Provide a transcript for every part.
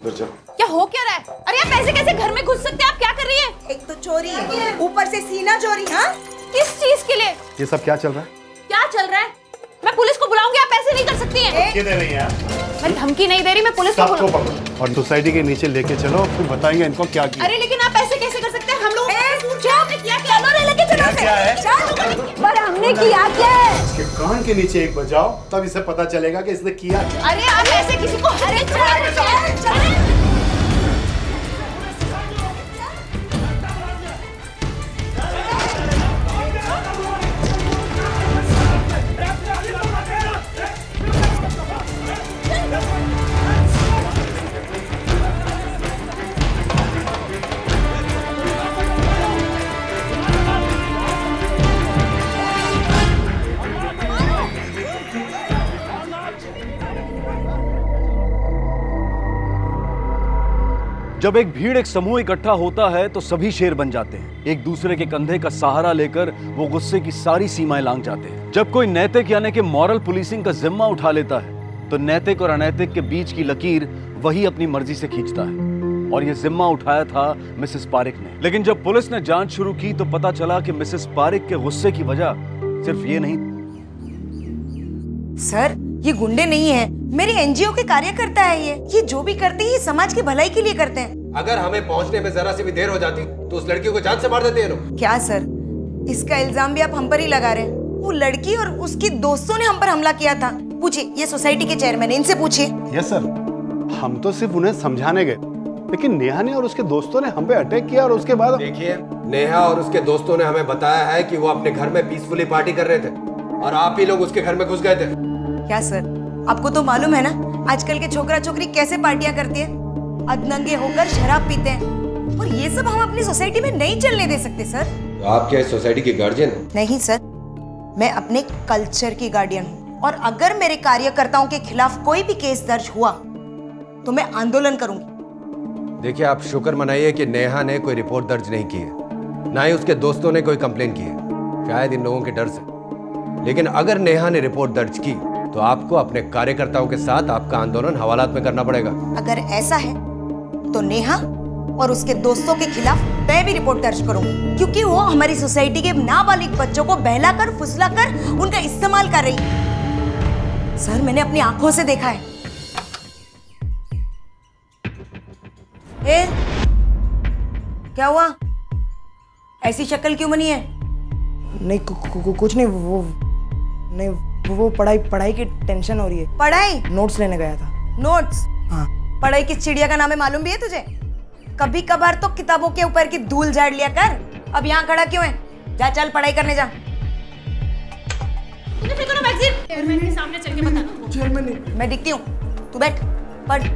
क्या हो क्या रहा है? अरे आप पैसे कैसे घर में घुस सकते हैं? आप क्या कर रही हैं? एक तो चोरी है, ऊपर से सीना चोरी। हाँ, किस चीज के लिए? ये सब क्या चल रहा है? क्या चल रहा है? मैं पुलिस को बुलाऊंगी, आप ऐसे नहीं कर सकती हैं। धमकी दे रही हैं? मैं धमकी नहीं दे रही, मैं पुलिस को बुलाऊंगी और सोसाइटी के नीचे लेके चलो, फिर बताएंगे इनको क्या किया। अरे लेकिन आप ऐसे कैसे कर सकते हैं? हम लोग क्या लेके चलो, क्या है? पर हमने किया क्या है? इसके कान के नीचे एक बजाओ, तब इसे पता चलेगा कि इसने किया क्या। अरे आप ऐसे किसी को जब एक भीड़, एक समूह इकट्ठा होता है तो सभी शेर बन जाते हैं। एक दूसरे के कंधे का सहारा लेकर वो गुस्से की सारी सीमाएं लांघ जाते हैं। जब कोई नैतिक यानी कि मॉरल पुलिसिंग का जिम्मा उठा लेता है तो नैतिक और अनैतिक के बीच की लकीर वही अपनी मर्जी से खींचता है। और ये जिम्मा उठाया था मिसेस पारिक ने। लेकिन जब पुलिस ने जांच शुरू की तो पता चला कि मिसेस पारिक के गुस्से की वजह सिर्फ ये नहीं। सर, ये गुंडे नहीं है, मेरी एनजीओ के कार्यकर्ता है। ये जो भी करते हैं समाज की भलाई के लिए करते हैं। अगर हमें पहुंचने में जरा सी भी देर हो जाती तो उस लड़की को जान से मार देते हैं लोग। क्या सर, इसका इल्जाम भी आप हम पर ही लगा रहे हैं? वो लड़की और उसकी दोस्तों ने हम पर हमला किया था। पूछिए, ये सोसाइटी के चेयरमैन है, इनसे पूछिए। यस सर, हम तो सिर्फ उन्हें समझाने गए, लेकिन नेहा ने और उसके दोस्तों ने हम पे अटैक किया और उसके बाद देखिए, नेहा और उसके दोस्तों ने हमें बताया है कि वो अपने घर में पीसफुली पार्टी कर रहे थे और आप ही लोग उसके घर में घुस गए थे। क्या सर, आपको तो मालूम है ना आजकल के छोकरा छोकरी कैसे पार्टियां करती है? अधनंगे होकर शराब पीते हैं, और ये सब हम अपनी सोसाइटी में नहीं चलने दे सकते सर। तो आप क्या इस सोसाइटी के गार्जियन? नहीं सर, मैं अपने कल्चर की गार्डियन हूँ, और अगर मेरे कार्यकर्ताओं के खिलाफ कोई भी केस दर्ज हुआ तो मैं आंदोलन करूंगी। देखिए, आप शुक्र मनाइए कि नेहा ने कोई रिपोर्ट दर्ज नहीं की है, ना ही उसके दोस्तों ने कोई कंप्लेन की है, शायद इन लोगों के डर से। लेकिन अगर नेहा ने रिपोर्ट दर्ज की तो आपको अपने कार्यकर्ताओं के साथ आपका आंदोलन हवालात में करना पड़ेगा। अगर ऐसा है तो नेहा और उसके दोस्तों के खिलाफ मैं भी रिपोर्ट दर्ज करूंगी, क्योंकि वो हमारी सोसाइटी के नाबालिग बच्चों को बहलाकर फुसलाकर उनका इस्तेमाल कर रही है। सर, मैंने अपनी आंखों से देखा है। क्या हुआ? ऐसी शक्ल क्यों बनी है? नहीं, कुछ नहीं, वो पढ़ाई की टेंशन हो रही है। पढ़ाई? नोट्स लेने गया था। नोट्स? हाँ। पढ़ाई किस चिड़िया का नाम है मालूम भी है तुझे? कभी कभार तो किताबों के ऊपर की धूल झाड़ लिया कर। अब यहाँ खड़ा क्यों है? जा, चल पढ़ाई करने जा। मुझे फेंको ना मैगजीन। चेयरमैन के सामने चल के बताना। चेयरमैन, मैं दिखती हूँ, तू बैठ, पढ़।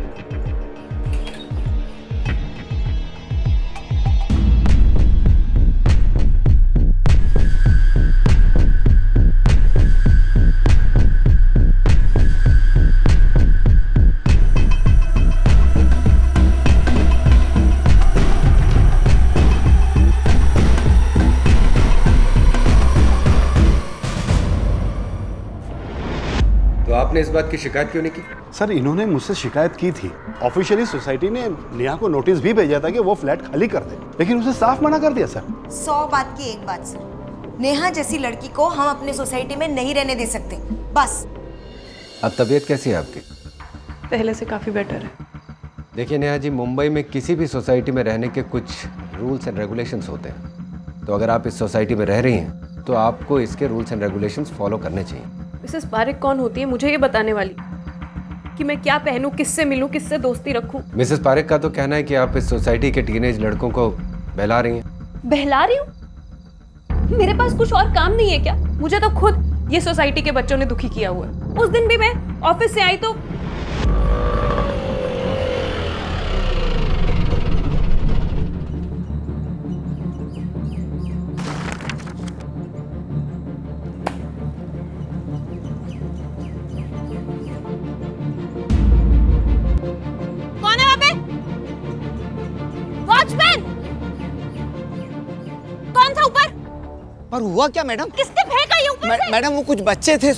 तो आपने इस बात की शिकायत क्यों नहीं की? सर, इन्होंने मुझसे शिकायत की थी। ऑफिशियली सोसाइटी ने नेहा को नोटिस भी भेजा था कि वो फ्लैट खाली कर दे, लेकिन उसे साफ मना कर दिया सर। 100 बात की एक बात सर, नेहा जैसी लड़की को हम अपने सोसाइटी में नहीं रहने दे सकते, बस। अब तबीयत कैसी है आपकी? पहले से काफ़ी बेटर है। देखिए नेहा जी, मुंबई में किसी भी सोसाइटी में रहने के कुछ रूल्स एंड रेगुलेशंस होते हैं। तो अगर आप इस सोसाइटी में रह रही हैं तो आपको इसके रूल्स एंड रेगुलेशंस फॉलो करने चाहिए। मिसेस पारिक कौन होती है मुझे ये बताने वाली कि मैं क्या पहनूं, किससे मिलूं, किससे दोस्ती रखूं? मिसेस पारिक का तो कहना है कि आप इस सोसाइटी के टीनेज लड़कों को बहला रही हैं। बहला रही हूँ? मेरे पास कुछ और काम नहीं है क्या? मुझे तो खुद ये सोसाइटी के बच्चों ने दुखी किया हुआ है। उस दिन भी मैं ऑफिस से आई तो पर हुआ क्या मैडम? किसने फेंका ये ऊपर से? मैडम वो कुछ बच्चे थे।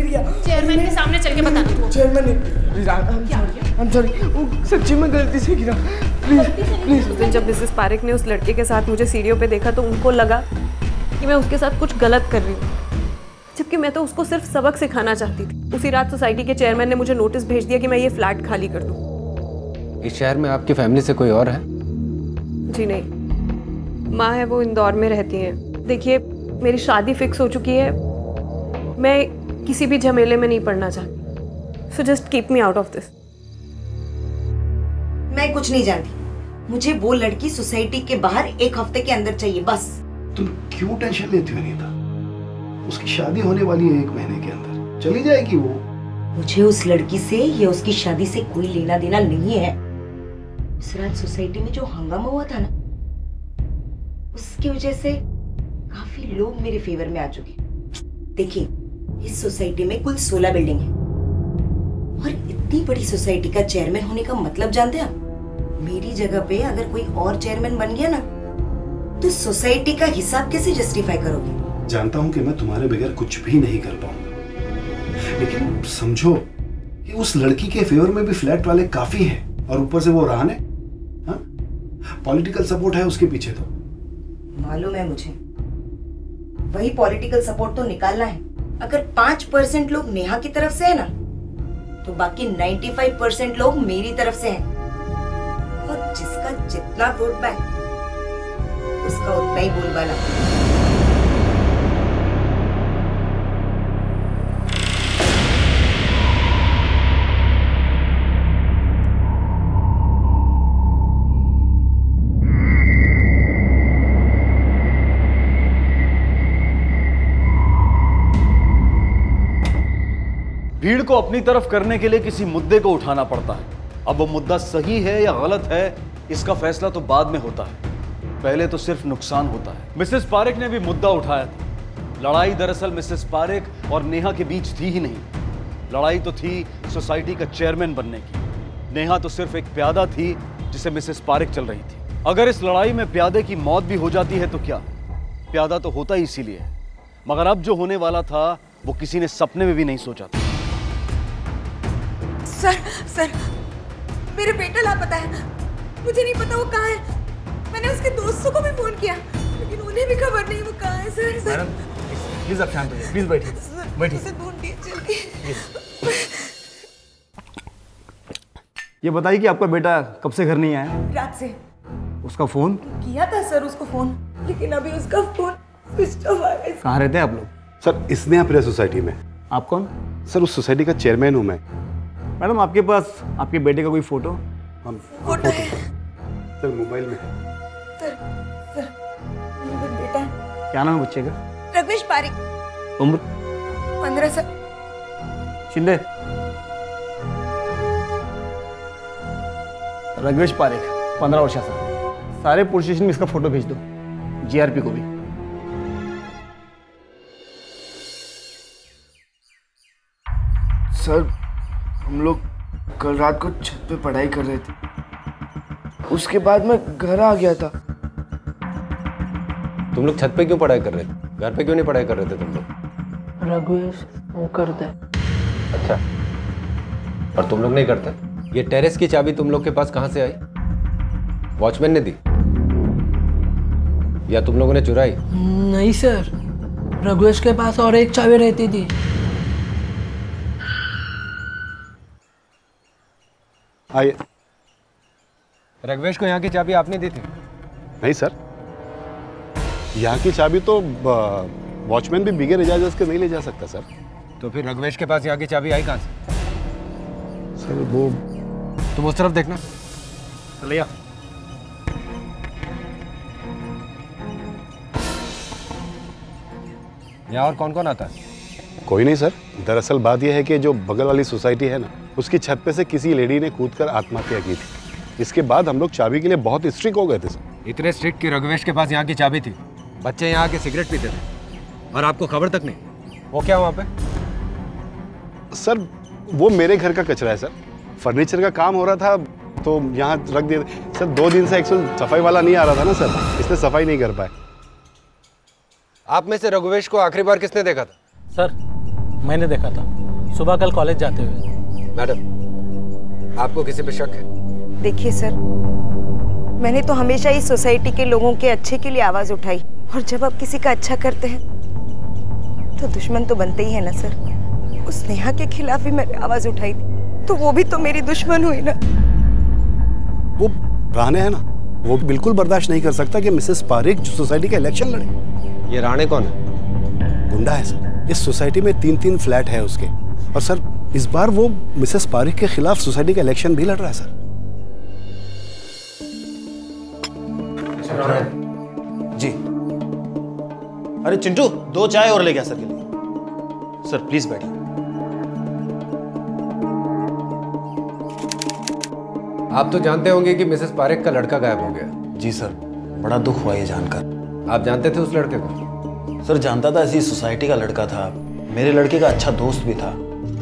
गया। चेयरमैन के सामने चल के बता दो। चेयरमैन ने प्लीज, आई एम सॉरी, वो सच्ची में गलती से गिरा, प्लीज। उस दिन जब मिसेस पारेख ने उस लड़के के साथ मुझे सीढ़ियों पे देखा तो उनको लगा कि मैं उसके साथ कुछ गलत कर रही हूँ, जबकि मैं तो उसको सिर्फ सबक सिखाना चाहती थी। उसी रात सोसाइटी के चेयरमैन ने मुझे नोटिस भेज दिया कि मैं ये फ्लैट खाली कर दूँ। इस शहर में आपकी फैमिली से कोई और है? जी नहीं, माँ है, वो इंदौर में रहती हैं। देखिए, मेरी शादी फिक्स हो चुकी है, मैं किसी भी झमेले में नहीं पड़ना चाहती। So just keep me out of this. मैं कुछ नहीं जानती, मुझे वो लड़की सोसाइटी के बाहर 1 हफ्ते के अंदर चाहिए, बस। तुम क्यों टेंशन लेती हो नीता? उसकी शादी होने वाली है 1 महीने के अंदर, चली जाएगी वो। मुझे उस लड़की से या उसकी शादी से कोई लेना देना नहीं है। इस रात सोसाइटी में जो हंगामा हुआ था ना, उसकी वजह से काफी लोग मेरे फेवर में आ चुके। देखिए, इस सोसाइटी में कुल 16 बिल्डिंग है और इतनी बड़ी सोसाइटी का चेयरमैन होने का मतलब जानते हैं आप? मेरी जगह पे अगर कोई और चेयरमैन बन गया ना, तो सोसाइटी का हिसाब कैसे जस्टिफाई करोगे? जानता हूं कि मैं तुम्हारे बगैर कुछ भी नहीं कर पाऊंगा, लेकिन समझो कि उस लड़की के फेवर में भी फ्लैट वाले काफी हैं और ऊपर से वो राहन है, पॉलिटिकल सपोर्ट है उसके पीछे। तो मालूम है मुझे, वही पॉलिटिकल सपोर्ट तो निकालना है। अगर 5% लोग नेहा की तरफ से है ना, तो बाकी 95% लोग मेरी तरफ से हैं। और जिसका जितना वोट बैंक, उसका उतना ही बोलबाला। भीड़ को अपनी तरफ करने के लिए किसी मुद्दे को उठाना पड़ता है। अब वो मुद्दा सही है या गलत है, इसका फैसला तो बाद में होता है, पहले तो सिर्फ नुकसान होता है। मिसेस पारेख ने भी मुद्दा उठाया था। लड़ाई दरअसल मिसेस पारेख और नेहा के बीच थी ही नहीं, लड़ाई तो थी सोसाइटी का चेयरमैन बनने की। नेहा तो सिर्फ एक प्यादा थी जिसे मिसेस पारेख चल रही थी। अगर इस लड़ाई में प्यादे की मौत भी हो जाती है तो क्या, प्यादा तो होता ही इसीलिए है। मगर अब जो होने वाला था वो किसी ने सपने में भी नहीं सोचा था। सर, मेरे बेटा लापता है। मुझे नहीं पता वो कहाँ है। मैंने उसके दोस्तों को भी फोन किया, लेकिन उन्हें भी खबर नहीं वो कहाँ है। सर मैडम प्लीज आप शांत होइए, प्लीज बैठिए। उसे ढूंढिए जल्दी। ये बताइए कि आपका बेटा कब से घर नहीं आया? रात से उसका फोन किया था सर उसको फोन, लेकिन अभी उसका फोन स्विच ऑफ आ गया। कहाँ रहते हैं आप लोग? सर, इसने आप सोसाइटी में। आप कौन? सर, उस सोसाइटी का चेयरमैन हूं मैं। मैडम आपके पास आपके बेटे का कोई फोटो? फोटो है सर, मोबाइल में है। सर मेरा बेटा है। क्या नाम है बच्चे का? रघुवेश पारेख। उम्र? 15 साल। शिंदे। रघुवेश पारेख 15 वर्षाचा। सारे पुलिस स्टेशन में इसका फोटो भेज दो, जीआरपी को भी। सर, हम लोग कल रात को छत पे पढ़ाई कर रहे थे, उसके बाद मैं घर आ गया था। तुम लोग छत पे क्यों पढ़ाई कर रहे थे? घर पे क्यों नहीं पढ़ाई कर रहे थे तुम लोग? रघुवेश वो करता है। अच्छा, और तुम लोग नहीं करते? ये टेरेस की चाबी तुम लोग के पास कहाँ से आई? वॉचमैन ने दी या तुम लोगों ने चुराई? नहीं सर, रघुवेश के पास और एक चाबी रहती थी। आइए। रघुवेश को यहाँ की चाबी आपने दी थी? नहीं सर, यहाँ की चाबी तो वॉचमैन भी बिगैर इजाजत के नहीं ले जा सकता सर। तो फिर रघुवेश के पास यहाँ की चाबी आई कहाँ से? सर वो, तुम उस तरफ देखना। चलिए। यहाँ और कौन कौन आता है? कोई नहीं सर, दरअसल बात यह है कि जो बगल वाली सोसाइटी है ना, उसकी छत पे से किसी लेडी ने कूदकर आत्महत्या की थी। इसके बाद हम लोग चाबी के लिए बहुत स्ट्रिक्ट हो गए थे सर। इतने स्ट्रिक्ट कि रघुवेश के पास यहाँ की चाबी थी। बच्चे यहाँ के सिगरेट पीते थे और आपको खबर तक नहीं। वो क्या वहाँ पे? सर वो मेरे घर का कचरा है सर, फर्नीचर का काम हो रहा था तो यहाँ रख दिया सर। 2 दिन से एक्चुअल सफाई वाला नहीं आ रहा था ना सर, इसलिए सफाई नहीं कर पाए। आप में से रघुवेश को आखिरी बार किसने देखा था? सर मैंने देखा था सुबह कल कॉलेज जाते हुए। मैडम, आपको किसी पे शक है? देखिए सर, मैंने तो हमेशा इस सोसाइटी के लोगों के अच्छे के लिए आवाज उठाई, और जब आप किसी का अच्छा करते हैं तो दुश्मन तो बनते ही है ना सर। उस नेहा के खिलाफ ही मैंने आवाज उठाई थी, तो वो भी तो मेरी दुश्मन हुई ना। वो राणे है ना, वो बिल्कुल बर्दाश्त नहीं कर सकता कि मिसेस पारेख जो सोसाइटी का इलेक्शन लड़े। ये राणे कौन है? गुंडा है सर। इस सोसाइटी में 3-3 फ्लैट है उसके, और सर इस बार वो मिसेस पारेख के खिलाफ सोसाइटी का इलेक्शन भी लड़ रहा है सर। जी। अरे चिंटू, 2 चाय और ले गया सर के लिए। सर प्लीज बैठिए। आप तो जानते होंगे कि मिसेस पारेख का लड़का गायब हो गया। जी सर, बड़ा दुख हुआ ये जानकर। आप जानते थे उस लड़के को? सर जानता था, इसी सोसाइटी का लड़का था, मेरे लड़के का अच्छा दोस्त भी था।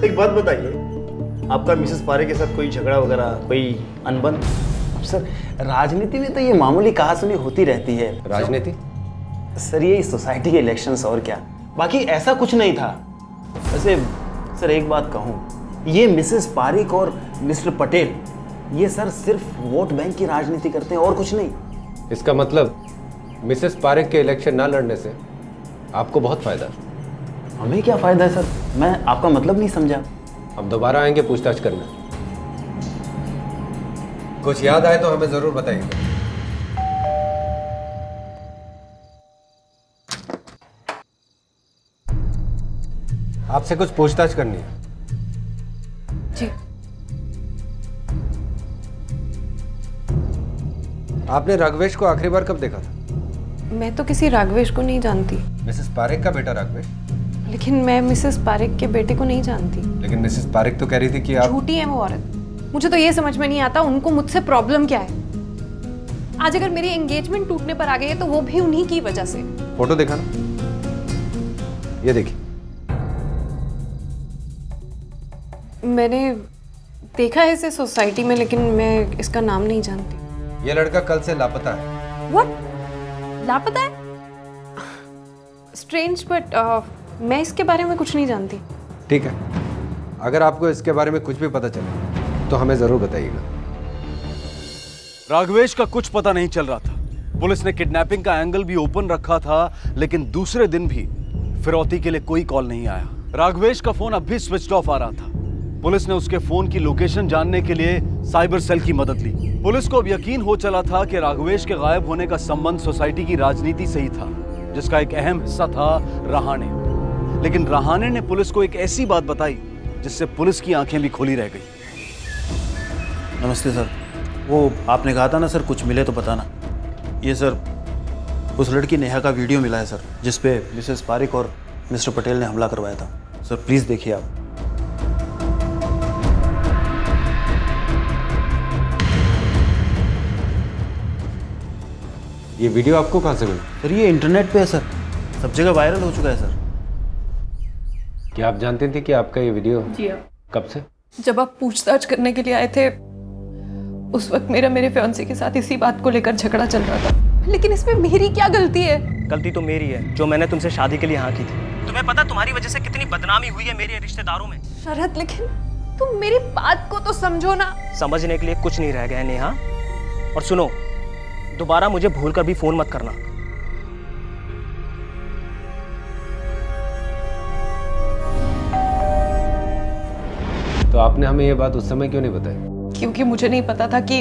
एक बात बताइए, आपका मिसेस पारेख के साथ कोई झगड़ा वगैरह, कोई अनबन? सर राजनीति में तो ये मामूली कहासुनी होती रहती है। राजनीति? सर ये सोसाइटी के इलेक्शंस और क्या, बाकी ऐसा कुछ नहीं था। वैसे सर एक बात कहूँ, ये मिसेस पारेख और मिस्टर पटेल, ये सर सिर्फ वोट बैंक की राजनीति करते हैं और कुछ नहीं। इसका मतलब मिसेस पारेख के इलेक्शन ना लड़ने से आपको बहुत फायदा? हमें क्या फायदा है सर, मैं आपका मतलब नहीं समझा। हम दोबारा आएंगे पूछताछ करने। कुछ याद आए तो हमें जरूर बताइएगा। आपसे कुछ पूछताछ करनी है। जी। आपने राघवेश को आखिरी बार कब देखा था? मैं तो किसी राघवेश को नहीं जानती। मिसेस पारेख का बेटा राघवेश? लेकिन मैं मिसेस पारेख के बेटे को नहीं जानती। लेकिन मिसेस पारेख तो कह रही थी कि आप... झूठी है वो औरत। मुझे तो ये समझ में नहीं आता उनको मुझसे प्रॉब्लम क्या है। आज अगर मेरी एंगेजमेंट टूटने पर आ गई है तो वो भी उन्हीं की वजह से। फोटो देखा ना, ये देखिए। मैंने देखा है इसे सोसाइटी में, लेकिन मैं इसका नाम नहीं जानती। ये लड़का कल से लापता है। What? लापता है? स्ट्रेंज, बट मैं इसके बारे में कुछ नहीं जानती। ठीक है, अगर आपको इसके बारे में कुछ भी पता चले तो हमें जरूर बताइएगा। राघवेश का कुछ पता नहीं चल रहा था। पुलिस ने किडनैपिंग का एंगल भी ओपन रखा था, लेकिन दूसरे दिन भी फिरौती के लिए कोई कॉल नहीं आया। राघवेश का फोन अब भी स्विच ऑफ आ रहा था। पुलिस ने उसके फोन की लोकेशन जानने के लिए साइबर सेल की मदद ली। पुलिस को अब यकीन हो चला था कि राघवेश के गायब होने का संबंध सोसाइटी की राजनीति से ही था, जिसका एक अहम हिस्सा था रहाणे। लेकिन रहाणे ने पुलिस को एक ऐसी बात बताई जिससे पुलिस की आंखें भी खुली रह गई। नमस्ते सर, वो आपने कहा था ना सर कुछ मिले तो बताना। ये सर उस लड़की नेहा का वीडियो मिला है सर, जिसपे मिसेस पारेख और मिस्टर पटेल ने हमला करवाया था। सर प्लीज़ देखिए आप। ये वीडियो आपको कहाँ से मिला? सर ये इंटरनेट पे है सर, सब जगह वायरल हो चुका है सर। क्या आप जानते थे कि आपका ये वीडियो? जी हाँ। कब से? जब आप पूछताछ करने के लिए आए थे उस वक्त मेरे फियांसे के साथ इसी बात को लेकर झगड़ा चल रहा था। लेकिन इसमें मेरी क्या गलती है? गलती तो मेरी है जो मैंने तुमसे शादी के लिए हाँ की थी। तुम्हें पता तुम्हारी वजह से कितनी बदनामी हुई है मेरे रिश्तेदारों में। शरद, लेकिन तुम मेरी बात को तो समझो ना। समझने के लिए कुछ नहीं रह गया है नेहा। और सुनो, दोबारा मुझे भूलकर भी फोन मत करना। तो आपने हमें ये बात उस समय क्यों नहीं बताई? क्योंकि मुझे नहीं पता था कि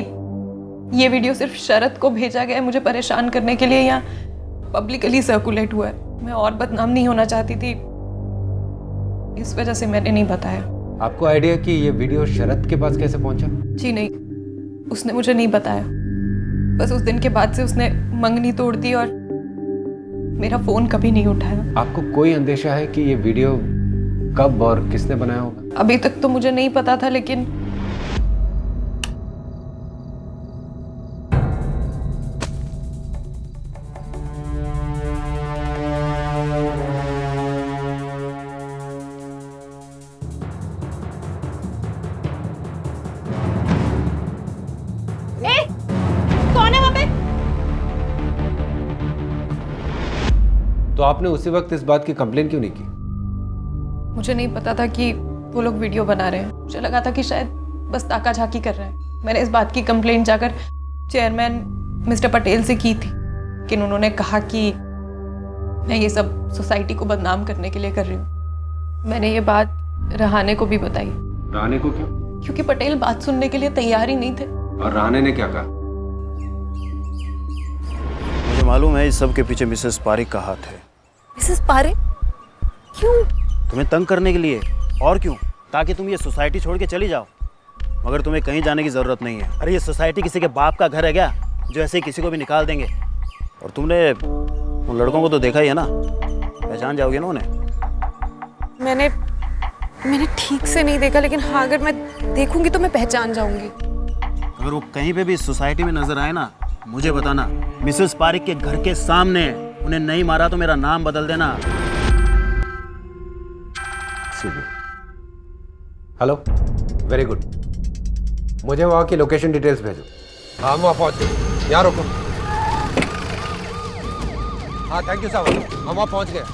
ये वीडियो सिर्फ शरद को भेजा गया है मुझे परेशान करने के लिए, या पब्लिकली सर्कुलेट हुआ है। मैं और बदनाम नहीं होना चाहती थी, इस वजह से मैंने नहीं बताया। आपको आइडिया कि ये वीडियो शरद के पास कैसे पहुंचा? जी नहीं, उसने मुझे नहीं बताया। बस उस दिन के बाद से उसने मंगनी तोड़ दी और मेरा फोन कभी नहीं उठाया। आपको कोई अंदेशा है कि ये वीडियो कब और किसने बनाया होगा? अभी तक तो मुझे नहीं पता था, लेकिन कौन है वहां पे? तो आपने उसी वक्त इस बात की कंप्लेन क्यों नहीं की? मुझे नहीं पता था कि वो लोग वीडियो बना रहे हैं। मुझे लगा था कि शायद बस ताका झाकी कर रहे हैं। मैंने इस बात की कंप्लेंट जाकर चेयरमैन मिस्टर पटेल से की थी, लेकिन उन्होंने कहा कि मैं ये सब सोसाइटी को बदनाम करने के लिए कर रही हूँ। मैंने ये बात रहाने को भी बताई। रहाने को क्यों? क्योंकि पटेल बात सुनने के लिए तैयार ही नहीं थे। और रहाने ने क्या कहा? मुझे मालूम है इस सब के पीछे मिसेस पारिक का हाथ है। मिसेस पारिक? क्यों? तुम्हें तंग करने के लिए, और क्यों? ताकि तुम ये सोसाइटी छोड़ के चली जाओ। मगर तुम्हें कहीं जाने की जरूरत नहीं है। अरे ये सोसाइटी किसी के बाप का घर है क्या, जो ऐसे ही किसी को भी निकाल देंगे? और तुमने उन लड़कों को तो देखा ही है ना, पहचान जाओगे ना उन्हें। मैंने ठीक से नहीं देखा, लेकिन हाँ अगर मैं देखूंगी तो मैं पहचान जाऊंगी। अगर वो कहीं पे भी सोसाइटी में नजर आए ना, मुझे बताना। मिसेस पारिक के घर के सामने। उन्हें नहीं मारा तो मेरा नाम बदल देना। Hello, very good. मुझे वहाँ की लोकेशन डिटेल्स भेजो। हाँ, वहाँ पहुँच गए। यहाँ रुको। हाँ, थैंक यू साहब, हम वहाँ पहुँच गए।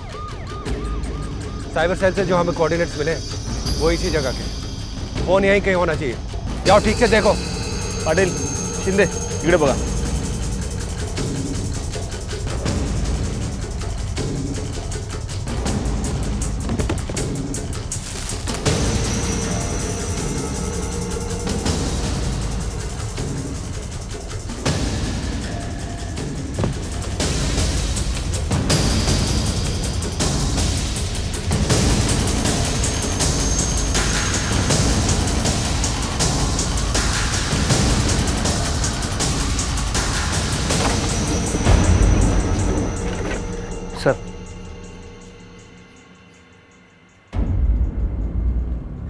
साइबर सेल से जो हमें कोऑर्डिनेट्स मिले वो इसी जगह के। फोन यहीं कहीं होना चाहिए। जाओ ठीक से देखो। पाटिल, शिंदे, इकडे बघा। सर,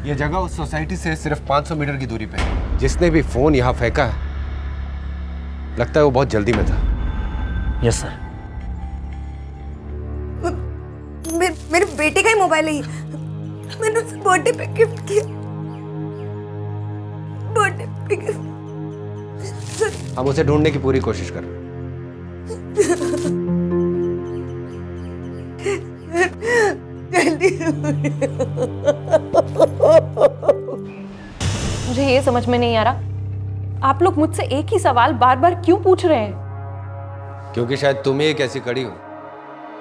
ये जगह उस सोसाइटी से सिर्फ 500 मीटर की दूरी पे है। जिसने भी फोन यहाँ फेंका है, लगता है वो बहुत जल्दी में था। Yes sir. मेरे बेटे का ही मोबाइल है। मैंने उसे बर्थडे पे गिफ्ट किया। बर्थडे पे गिफ्ट। हम उसे ढूंढने की पूरी कोशिश कर रहे हैं। मुझे ये समझ में नहीं आ रहा, आप लोग मुझसे एक ही सवाल बार बार क्यों पूछ रहे हैं? क्योंकि शायद तुम ही एक ऐसी कड़ी हो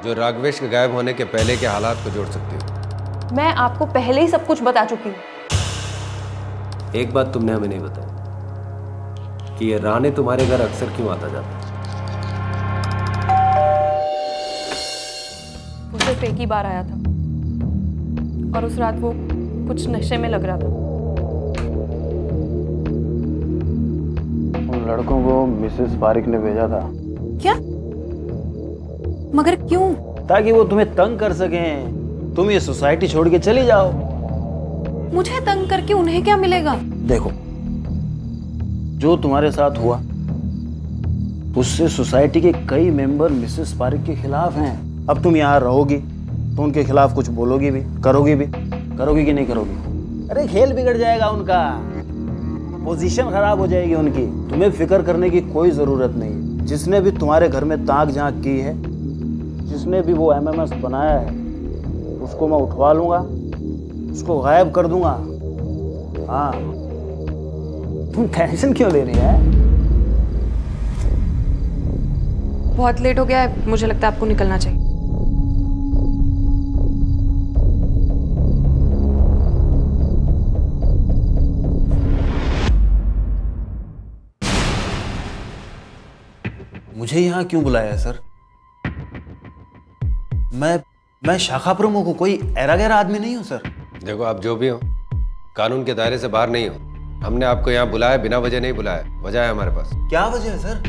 जो राघवेश के गायब होने के पहले के हालात को जोड़ सकती हो। मैं आपको पहले ही सब कुछ बता चुकी हूँ। एक बात तुमने हमें नहीं बताई कि ये राणे तुम्हारे घर अक्सर क्यों आता जाता है। वो सिर्फ एक ही बार आया था और उस रात वो कुछ नशे में लग रहा था। उन लड़कों को मिसेस पारिक ने भेजा था। क्या? मगर क्यों? ताकि वो तुम्हें तंग कर सकें, तुम ये सोसाइटी छोड़ के चली जाओ। मुझे तंग करके उन्हें क्या मिलेगा? देखो, जो तुम्हारे साथ हुआ उससे सोसाइटी के कई मेंबर मिसेस पारिक के खिलाफ हैं। अब तुम यहाँ रहोगी तो उनके खिलाफ कुछ बोलोगी भी, करोगी कि नहीं करोगी? अरे खेल बिगड़ जाएगा उनका, पोजीशन खराब हो जाएगी उनकी। तुम्हें फिक्र करने की कोई जरूरत नहीं। जिसने भी तुम्हारे घर में ताक झांक की है, जिसने भी वो एमएमएस बनाया है, उसको मैं उठवा लूंगा, उसको गायब कर दूंगा। हाँ, तुम टेंशन क्यों ले रही है? बहुत लेट हो गया है, मुझे लगता है आपको निकलना चाहिए। मुझे यहाँ क्यों बुलाया है सर? मैं शाखा प्रमुख हूँ, कोई ऐरा गैरा आदमी नहीं हूँ सर। देखो, आप जो भी हो कानून के दायरे से बाहर नहीं हो। हमने आपको यहाँ बुलाया, बिना वजह नहीं बुलाया। वजह है हमारे पास। क्या वजह है सर?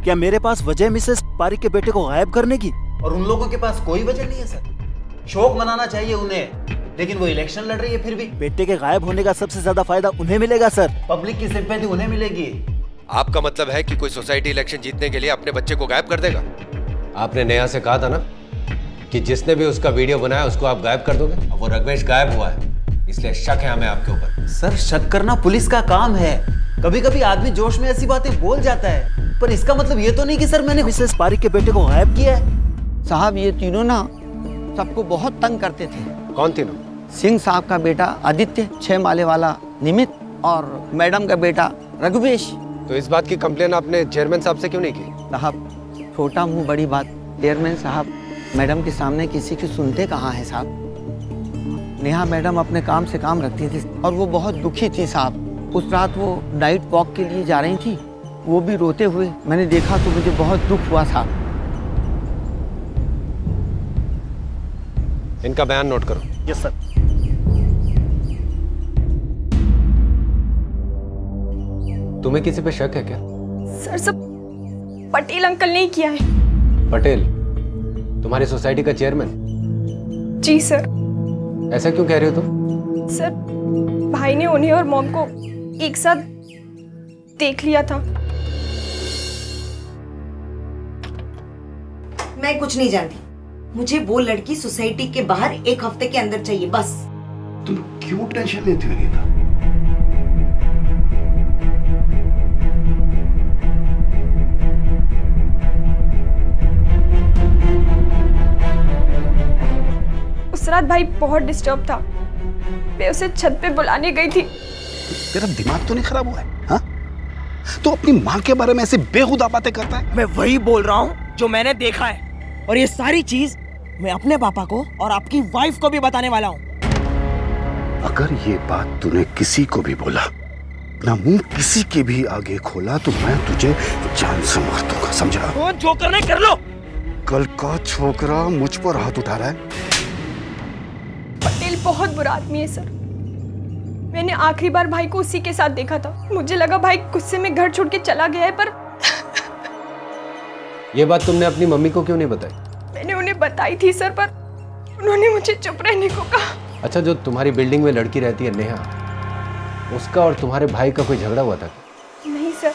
क्या मेरे पास वजह है मिसेस पारिक के बेटे को गायब करने की? और उन लोगों के पास कोई वजह नहीं है सर। शोक मनाना चाहिए उन्हें, लेकिन वो इलेक्शन लड़ रही है। फिर भी बेटे के गायब होने का सबसे ज्यादा फायदा उन्हें मिलेगा सर। पब्लिक की सिंपैथी उन्हें मिलेगी। आपका मतलब है कि कोई सोसाइटी इलेक्शन जीतने के लिए अपने बच्चे को गायब कर देगा? आपने नेहा से कहा था ना कि जिसने भी उसका वीडियो बनाया उसको आप गायब कर दोगे। अब वो राघवेश गायब हुआ है, इसलिए शक है हमें आपके ऊपर। सर, शक करना पुलिस का काम है। कभी कभी आदमी जोश में ऐसी बातें बोल जाता है, पर इसका मतलब ये तो नहीं कि सर मैंने मिसेस पारिक के बेटे को गायब किया है। साहब, ये तीनों ना सबको बहुत तंग करते थे। कौन तीनों? सिंह साहब का बेटा आदित्य, 6 माले वाला निमित और मैडम का बेटा रघुवेश। तो इस बात की कंप्लेन आपने चेयरमैन साहब से क्यों नहीं की? साहब छोटा मुंह बड़ी बात, चेयरमैन साहब मैडम के सामने किसी की सुनते कहाँ है साहब। नेहा मैडम अपने काम से काम रखती थी और वो बहुत दुखी थी साहब। उस रात वो नाइट वॉक के लिए जा रही थी, वो भी रोते हुए मैंने देखा तो मुझे बहुत दुख हुआ साहब। इनका बयान नोट करो। Yes sir. तुम्हें किसी पे शक है क्या? सर सब पटेल अंकल ने ही किया है। पटेल तुम्हारी सोसाइटी का चेयरमैन? जी सर। ऐसा क्यों कह रहे हो तुम? सर भाई ने उन्हें और मॉम को एक साथ देख लिया था। मैं कुछ नहीं जानती, मुझे वो लड़की सोसाइटी के बाहर 1 हफ्ते के अंदर चाहिए बस। तुम क्यों टेंशन लेती हो नीता? उस रात भाई बहुत डिस्टर्ब था, मैं उसे छत पे बुलाने गई थी। तेरा दिमाग तो नहीं खराब हुआ है? हाँ? तो अपनी माँ के बारे में ऐसे बेहुदा बातें करता है? मैं वही बोल रहा हूँ जो मैंने देखा है, और ये सारी चीज मैं अपने पापा को और आपकी वाइफ को भी बताने वाला हूँ। अगर ये बात तूने किसी को भी बोला, ना मुंह किसी के भी आगे खोला, तो मैं तुझे जान से मार दूंगा, समझा? तो जो करना कर लो। कल का छोकरा मुझ पर हाथ उठा रहा है। पटेल बहुत बुरा आदमी है सर। मैंने आखिरी बार भाई को उसी के साथ देखा था। मुझे लगा भाई गुस्से में घर छोड़ के चला गया है, पर ये बात तुमने अपनी मम्मी को क्यों नहीं बताई? मैंने उन्हें बताई थी सर, पर उन्होंने मुझे चुप रहने को कहा। अच्छा, जो तुम्हारी बिल्डिंग में लड़की रहती है नेहा, उसका और तुम्हारे भाई का कोई झगड़ा हुआ था? नहीं सर,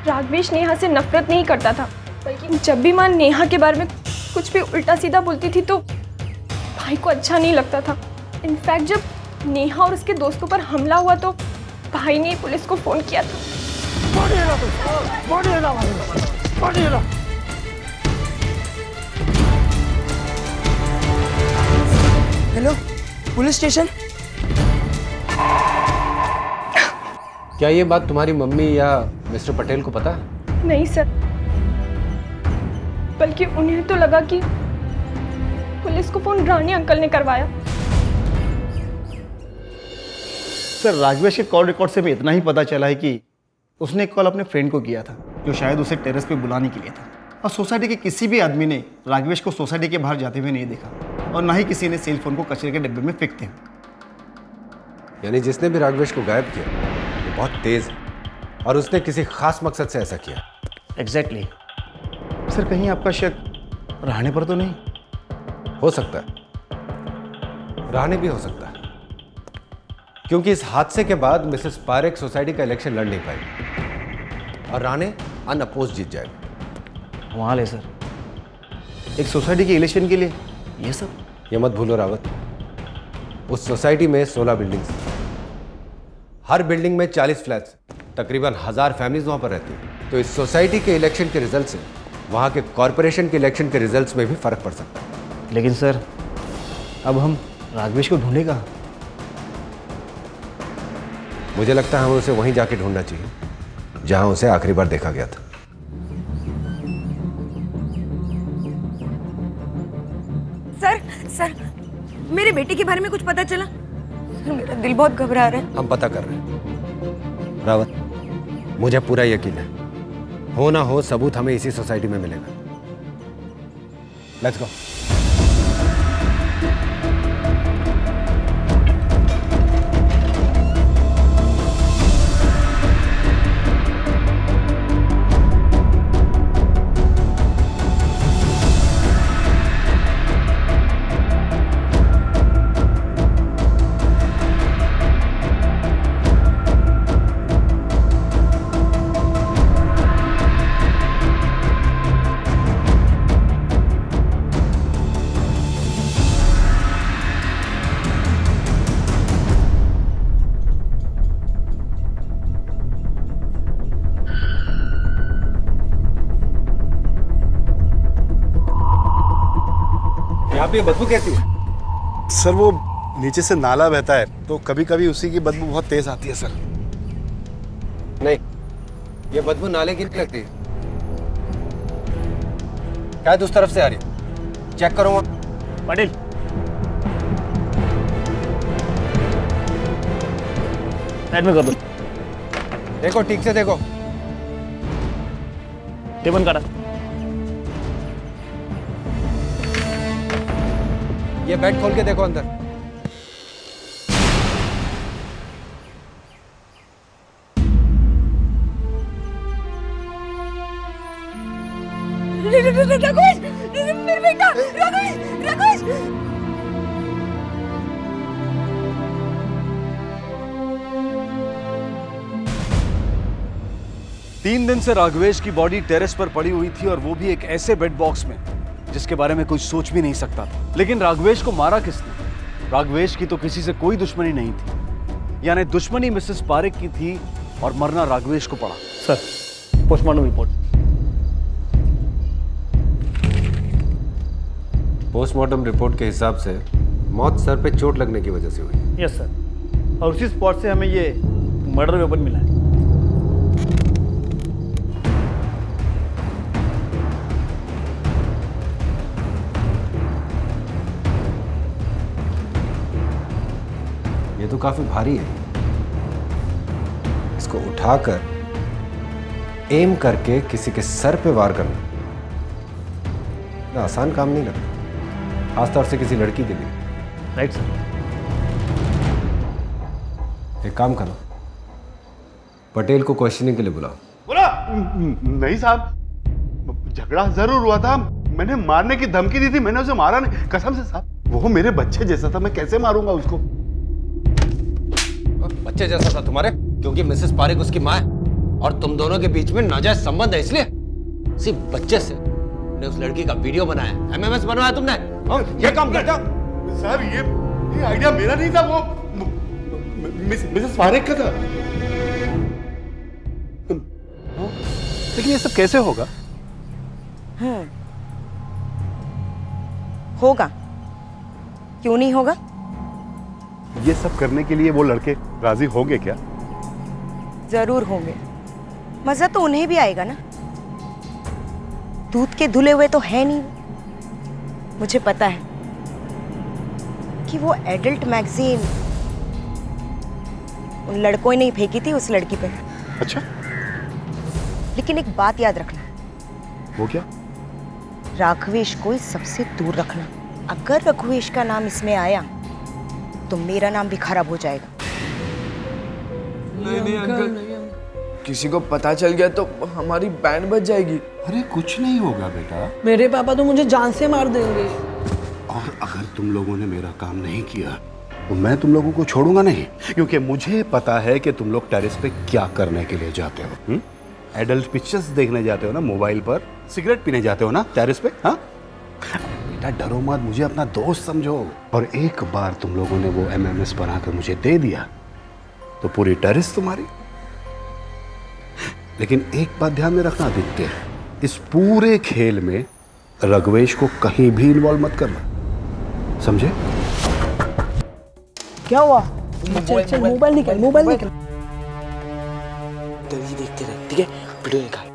राघवेश नेहा से नफरत नहीं करता था, बल्कि जब भी माँ नेहा के बारे में कुछ भी उल्टा सीधा बोलती थी तो भाई को अच्छा नहीं लगता था। इनफैक्ट जब नेहा और उसके दोस्तों पर हमला हुआ तो भाई ने पुलिस को फोन किया था। Hello police station. क्या ये बात तुम्हारी मम्मी या मिस्टर पटेल को पता है? नहीं सर, बल्कि उन्हें तो लगा कि पुलिस को फोन रानी अंकल ने करवाया। सर राघवेश के कॉल रिकॉर्ड से भी इतना ही पता चला है कि उसने एक कॉल अपने फ्रेंड को किया था, जो शायद उसे टेरेस पे बुलाने के लिए था, और सोसाइटी के किसी भी आदमी ने राघवेश को सोसाइटी के बाहर जाते हुए नहीं देखा, और ना ही किसी ने सेल फोन को कचरे के डिब्बे में फेंकते हैं। यानी जिसने भी राघवेश को गायब किया वो बहुत तेज है और उसने किसी खास मकसद से ऐसा किया। एग्जैक्टली। सर कहीं आपका शक रहने पर तो नहीं? हो सकता है, रहने भी हो सकता है, क्योंकि इस हादसे के बाद मिसेस पारेख सोसाइटी का इलेक्शन लड़ नहीं पाएगी और राणे अनअपोज जीत जाएगा। कमाल है सर, एक सोसाइटी के इलेक्शन के लिए ये सब। ये मत भूलो रावत, उस सोसाइटी में 16 बिल्डिंग्स, हर बिल्डिंग में 40 फ्लैट्स, तकरीबन 1000 फैमिलीज वहां पर रहती है। तो इस सोसाइटी के इलेक्शन के रिजल्ट से वहां के कॉरपोरेशन के इलेक्शन के रिजल्ट्स में भी फर्क पड़ सकता है। लेकिन सर अब हम राघवेश को ढूंढे कहाँ? मुझे लगता है हमें उसे वहीं जाके ढूंढना चाहिए जहां उसे आखिरी बार देखा गया था। सर मेरे बेटे के बारे में कुछ पता चला? सर मेरा दिल बहुत घबरा रहा है। हम पता कर रहे हैं रावत, मुझे पूरा यकीन है, हो ना हो सबूत हमें इसी सोसाइटी में मिलेगा। Let's go. यहाँ पे बदबू कैसी है? सर वो नीचे से नाला बहता है तो कभी कभी उसी की बदबू बहुत तेज आती है सर। नहीं, ये बदबू नाले की नहीं लगती, शायद उस तरफ से आ रही है। चेक करो वहां। पटेल, साइड में कर दो। देखो ठीक से देखो। टेबल काटा। ये बेड खोल के देखो अंदर। तीन दिन से राघवेश की बॉडी टेरेस पर पड़ी हुई थी और वो भी एक ऐसे बेड बॉक्स में जिसके बारे में कोई सोच भी नहीं सकता था। लेकिन राघवेश को मारा किसने? राघवेश की तो किसी से कोई दुश्मनी नहीं थी, यानी दुश्मनी मिसेस पारेख की थी और मरना राघवेश को पड़ा। Sir, postmortem report. Postmortem report के हिसाब से मौत सर पे चोट लगने की वजह से हुई। यस सर, और उसी स्पॉट से हमें ये मर्डर वेपन मिला है। ये तो काफी भारी है, इसको उठाकर एम करके किसी के सर पे वार करना आसान काम नहीं लगता, खासतौर से किसी लड़की के लिए। Right sir. एक काम करो, पटेल को क्वेश्चनिंग के लिए बुलाओ। बोला नहीं साहब, झगड़ा जरूर हुआ था, मैंने मारने की धमकी दी थी, मैंने उसे मारा नहीं, कसम से साहब। वो मेरे बच्चे जैसा था, मैं कैसे मारूंगा उसको? बच्चे जैसा था तुम्हारे? क्योंकि मिसेस पारेख उसकी मां है और तुम दोनों के बीच में नाजायज संबंध है, इसलिए सिर्फ बच्चे से ने उस लड़की का वीडियो बनाया, एमएमएस बनवाया तुमने। ये काम करता साहब, ये आइडिया मेरा नहीं था, वो मिसेस पारेख का था। लेकिन ये सब कैसे होगा? होगा, क्यों नहीं होगा? ये सब करने के लिए वो लड़के राजी होंगे क्या? जरूर होंगे, मजा तो उन्हें भी आएगा ना। दूध के धुले हुए तो है नहीं। मुझे पता है कि वो एडल्ट मैगजीन उन लड़कों ने नहीं फेंकी थी उस लड़की पे। अच्छा, लेकिन एक बात याद रखना। वो क्या? राघवेश को सबसे दूर रखना। अगर रघुवेश का नाम इसमें आया तो मेरा नाम भी खराब हो जाएगा। नहीं अंकल, किसी को पता चल गया तो हमारी बैंड बच जाएगी। अरे कुछ नहीं होगा बेटा, मेरे पापा तो मुझे जान से मार देंगे। और अगर तुम लोगों ने मेरा काम नहीं किया तो मैं तुम लोगों को छोड़ूंगा नहीं, क्योंकि मुझे पता है कि तुम लोग टेरेस पे क्या करने के लिए जाते हो। एडल्ट पिक्चर्स देखने जाते हो ना मोबाइल पर, सिगरेट पीने जाते हो ना टेरेस पे। हाँ बेटा, डरो मत, मुझे अपना दोस्त समझो। और एक बार तुम लोगों ने वो एमएमएस बनाकर मुझे दे दिया तो पूरी टेरेस तुम्हारी। लेकिन एक बात ध्यान में रखना आदित्य, इस पूरे खेल में रघुवेश को कहीं भी इन्वॉल्व मत करना, समझे? क्या हुआ? चल मोबाइल निकाल, मोबाइल निकाल। जल्दी देखते रहे, ठीक है? वीडियो निकाल।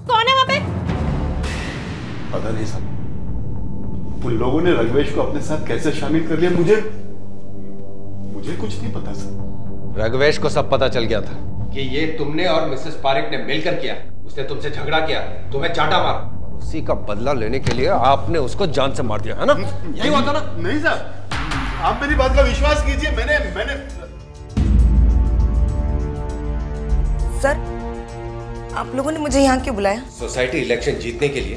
कौन है वहाँ पे? पता नहीं सब। उन लोगों ने रघुवेश को अपने साथ कैसे शामिल कर लिया, मुझे कुछ नहीं पता सर। रघुवेश को सब पता चल गया था कि ये तुमने और मिसेस पारेख ने मिलकर किया। उसने तुमसे झगड़ा किया, तुम्हें चाटा मारा और उसी का बदला लेने के लिए आपने उसको जान से मार दिया, है ना? यही हुआ था ना? नहीं सर, आप मेरी बात का विश्वास कीजिए। मैंने सर, आप लोगों ने मुझे यहाँ क्यों बुलाया? सोसाइटी इलेक्शन जीतने के लिए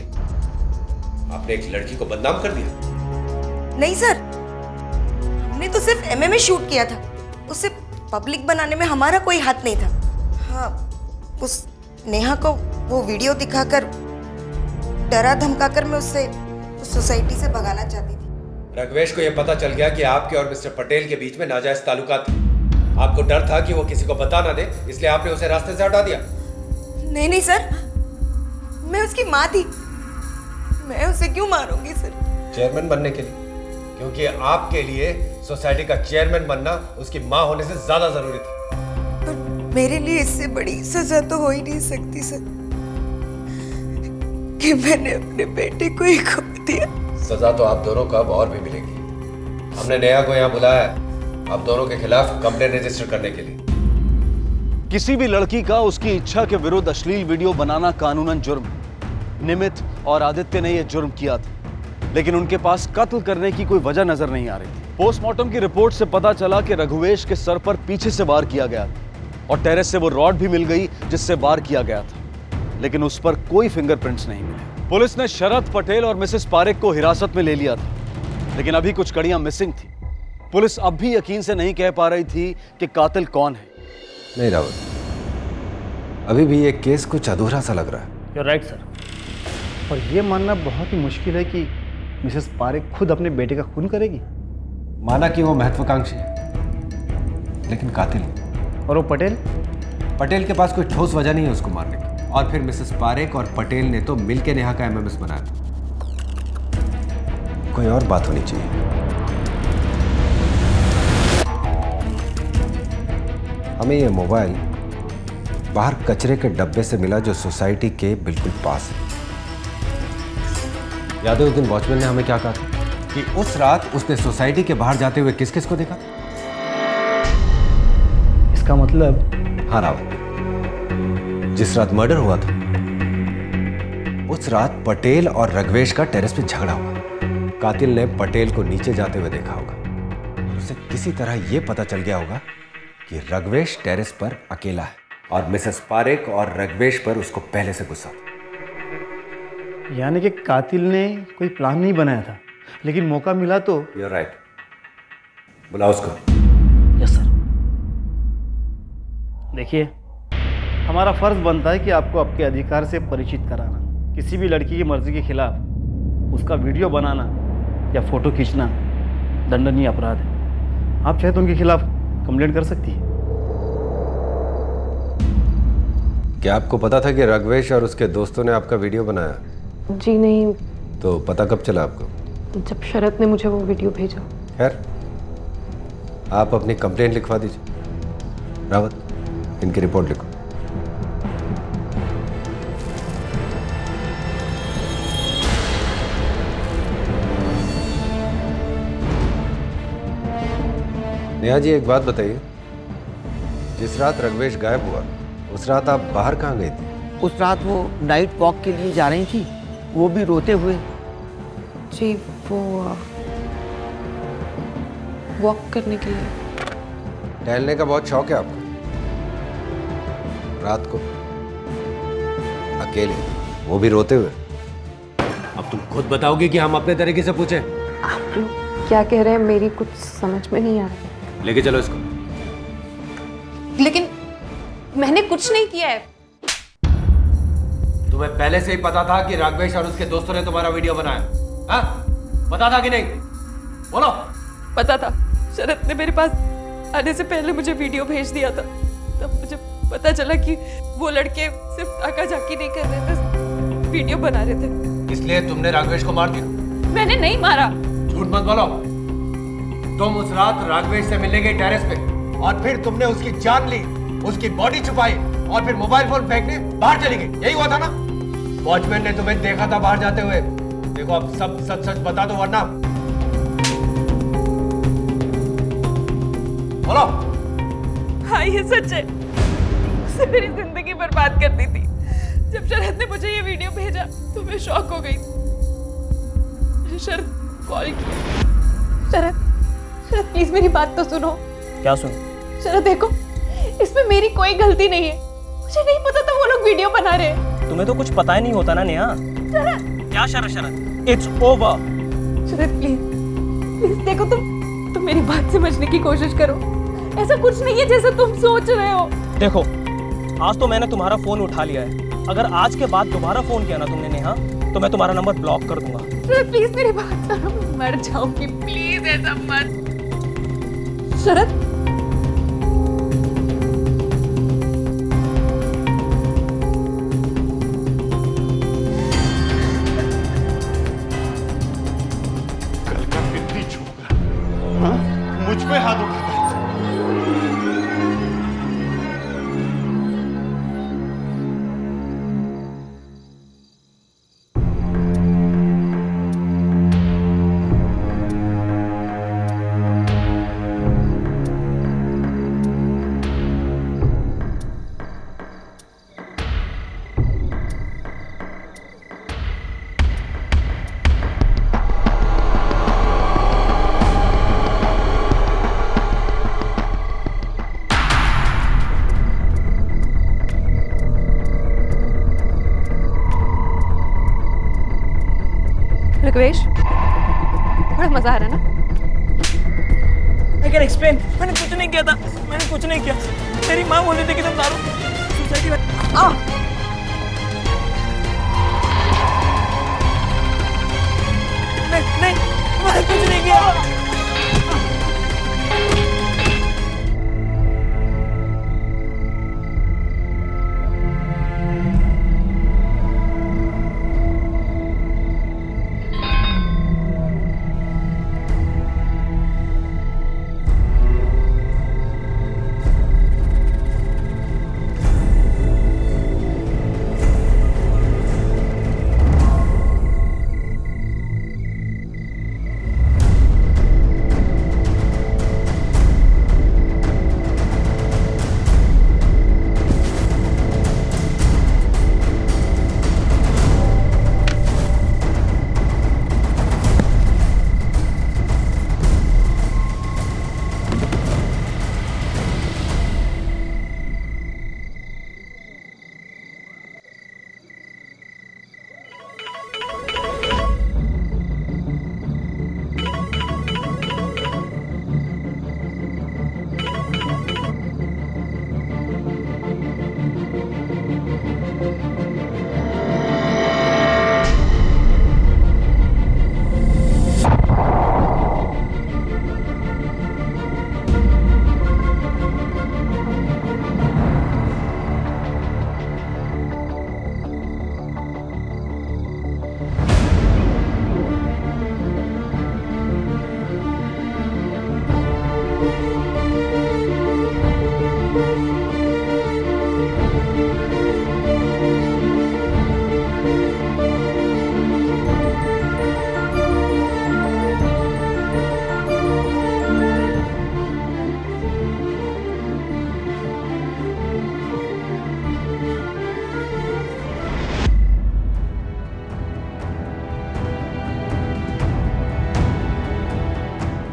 आपने एक लड़की को बदनाम कर दिया। नहीं सर, हमने तो सिर्फ एमएमए शूट किया था, उसे पब्लिक बनाने में हमारा कोई हाथ नहीं था। हाँ, उस नेहा को वो वीडियो दिखाकर डरा धमकाकर मैं उससे उस सोसाइटी से भगाना चाहती थी। रघुवेश को यह पता चल गया कि आपके और मिस्टर पटेल के बीच में नाजायज ताल्लुकात थे। आपको डर था कि वो किसी को बता ना दे, इसलिए आपने उसे रास्ते से हटा दिया। नहीं सर, मैं उसकी माँ थी। मैं उसे क्यों मारूंगी सर? चेयरमैन बनने के लिए, क्योंकि आपके लिए सोसाइटी का चेयरमैन बनना उसकी माँ होने से ज्यादा जरूरी था। पर मेरे लिए इससे बड़ी सजा तो हो ही नहीं सकती सर कि मैंने अपने बेटे को ही खो दिया। सजा तो आप दोनों को अब और भी मिलेगी। हमने नेहा को यहाँ बुलाया है आप दोनों के खिलाफ कंप्लेंट रजिस्टर करने के लिए। किसी भी लड़की का उसकी इच्छा के विरुद्ध अश्लील वीडियो बनाना कानूनन जुर्म है। निमित और आदित्य ने यह जुर्म किया था, लेकिन उनके पास कत्ल करने की कोई वजह नजर नहीं आ रही थी। पोस्टमार्टम की रिपोर्ट से पता चला कि रघुवेश के सर पर पीछे से वार किया गया था और टेरेस से वो रॉड भी मिल गई जिससे वार किया गया था, लेकिन उस पर कोई फिंगरप्रिंट्स नहीं मिले। पुलिस ने शरद पटेल और मिसेस पारेख को हिरासत में ले लिया था, लेकिन अभी कुछ कड़ियां मिसिंग थी। पुलिस अब भी यकीन से नहीं कह पा रही थी कि कातिल कौन है। नहीं रावत, अभी भी ये केस कुछ अधूरा सा लग रहा है। You're right, sir. और ये मानना बहुत ही मुश्किल है कि मिसेस पारेख खुद अपने बेटे का खून करेगी। माना कि वो महत्वाकांक्षी है, लेकिन कातिल है। और वो पटेल? पटेल के पास कोई ठोस वजह नहीं है उसको मारने की। और फिर मिसेस पारेख और पटेल ने तो मिलकर नेहा का एमएमएस बनाया था। कोई और बात होनी चाहिए। हमें ये मोबाइल बाहर कचरे के डब्बे से मिला जो सोसाइटी के बिल्कुल पास है। याद है उस दिन वॉचमैन ने हमें क्या कहा था कि उस रात उसने सोसाइटी के बाहर जाते हुए किस किस को देखा? इसका मतलब? हाँ रावत, जिस रात मर्डर हुआ था उस रात पटेल और रघुवेश का टेरेस पे झगड़ा हुआ। कातिल ने पटेल को नीचे जाते हुए देखा होगा और उसे किसी तरह यह पता चल गया होगा कि रघुवेश टेरेस पर अकेला है और मिसेस पारेख और रघुवेश पर उसको पहले से गुस्सा था। यानी कि कातिल ने कोई प्लान नहीं बनाया था, लेकिन मौका मिला तो। You're right. बुलाओ उसको। Yes sir. देखिए, हमारा फर्ज बनता है कि आपको आपके अधिकार से परिचित कराना। किसी भी लड़की की मर्जी के खिलाफ उसका वीडियो बनाना या फोटो खींचना दंडनीय अपराध है। आप चाहे तो उनके खिलाफ कंप्लेंट कर सकती है। क्या आपको पता था कि रघुवेश और उसके दोस्तों ने आपका वीडियो बनाया? जी नहीं। तो पता कब चला आपको? जब शरद ने मुझे वो वीडियो भेजा। खैर, आप अपनी कंप्लेंट लिखवा दीजिए। रावत, इनकी रिपोर्ट लिखो। नेहा जी, एक बात बताइए, जिस रात रघुवेश गायब हुआ उस रात आप बाहर कहाँ गई थी? उस रात वो नाइट वॉक के लिए जा रही थी, वो भी रोते हुए। जी, वो वॉक करने के लिए। टहलने का बहुत शौक है आपको? रात को अकेले, वो भी रोते हुए? अब तुम खुद बताओगे कि हम अपने तरीके से पूछें? आप लोग क्या कह रहे हैं, मेरी कुछ समझ में नहीं आ रहा। लेके चलो इसको। लेकिन मैंने कुछ नहीं किया है। तुम्हें पहले से ही पता था कि रघुवेश और उसके दोस्तों ने तुम्हारा वीडियो बनाया? हाँ? पता था कि नहीं? बोलो। पता था। शरद ने मेरे पास आने से पहले मुझे वीडियो भेज दिया था। तब मुझे पता चला कि वो लड़के सिर्फ ताका झाकी नहीं कर रहे थे, वीडियो बना रहे थे। इसलिए तुमने रघुवेश को मार दिया? मैंने नहीं मारा। झूठ मत बोलो। तुम उस रात रघुवेश से मिलने गई टेरेस पे और फिर तुमने उसकी जान ली, उसकी बॉडी छुपाई और फिर मोबाइल फोन फेंकने बाहर चली गई। यही हुआ था ना? वॉचमैन ने तुम्हें देखा था बाहर जाते हुए। देखो, अब सब सच सच बता दो वरना। बोलो। हाँ, ये सच है। उसने मेरी जिंदगी बर्बाद कर दी थी। जब शरद ने मुझे ये वीडियो भेजा तो मैं शॉक हो गई। मुझे शरद कॉल किया। शरद प्लीज मेरी बात तो सुनो। क्या सुनो? शरद देखो, इसमें मेरी कोई गलती नहीं है। मुझे नहीं पता था वो लोग वीडियो बना रहे हैं। तुम्हें तो कुछ पता ही नहीं होता ना नेहा। शरद। क्या Sharad? It's over. Sharad please देखो, तुम मेरी बात समझने की कोशिश करो। ऐसा कुछ नहीं है जैसा तुम सोच रहे हो। देखो, आज तो मैंने तुम्हारा फोन उठा लिया है। अगर आज के बाद दोबारा फोन किया ना तुमने नेहा, तो मैं तुम्हारा नंबर ब्लॉक कर दूंगा। शरद प्लीज मेरी बात सुनो, मैं मर जाऊंगी। प्लीज ऐसा मत। शरद हाँ? मुझ पे हाथ उठाता है। ऋग्वेश, बड़ा मजा आ रहा है ना? I can explain. मैंने कुछ नहीं किया था, मैंने कुछ नहीं किया। मेरी माँ बोल रही थी कि तुम दारू सोसाइटी में नहीं, मैंने कुछ नहीं किया।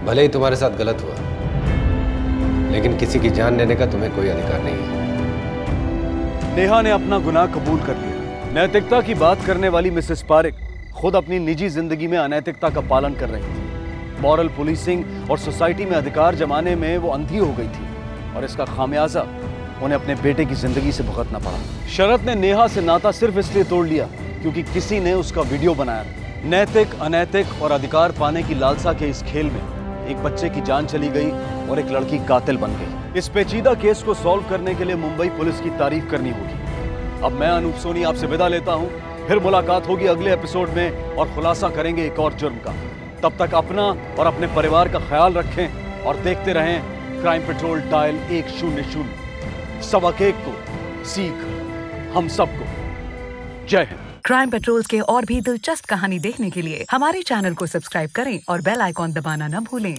भले ही तुम्हारे साथ गलत हुआ, लेकिन किसी की जान लेने का तुम्हें कोई अधिकार नहीं है। नेहा ने अपना गुनाह कबूल कर लिया। नैतिकता की बात करने वाली मिसेस पारेख खुद अपनी निजी जिंदगी में अनैतिकता का पालन कर रही थी। मॉरल पुलिसिंग और सोसाइटी में अधिकार जमाने में वो अंधी हो गई थी और इसका खामियाजा उन्हें अपने बेटे की जिंदगी से भुगतना पड़ा। शरत ने नेहा से नाता सिर्फ इसलिए तोड़ लिया क्योंकि किसी ने उसका वीडियो बनाया। नैतिक, अनैतिक और अधिकार पाने की लालसा के इस खेल में एक बच्चे की जान चली गई और एक लड़की कातिल बन गई। इस पेचीदा केस को सॉल्व करने के लिए मुंबई पुलिस की तारीफ करनी होगी। अब मैं अनूप सोनी आपसे विदा लेता हूं। फिर मुलाकात होगी अगले एपिसोड में और खुलासा करेंगे एक और जुर्म का। तब तक अपना और अपने परिवार का ख्याल रखें और देखते रहें क्राइम पेट्रोल डायल 100। सबक एक को सीख हम सबको। जय हिंद। क्राइम पेट्रोल के और भी दिलचस्प कहानी देखने के लिए हमारे चैनल को सब्सक्राइब करें और बेल आइकॉन दबाना न भूलें।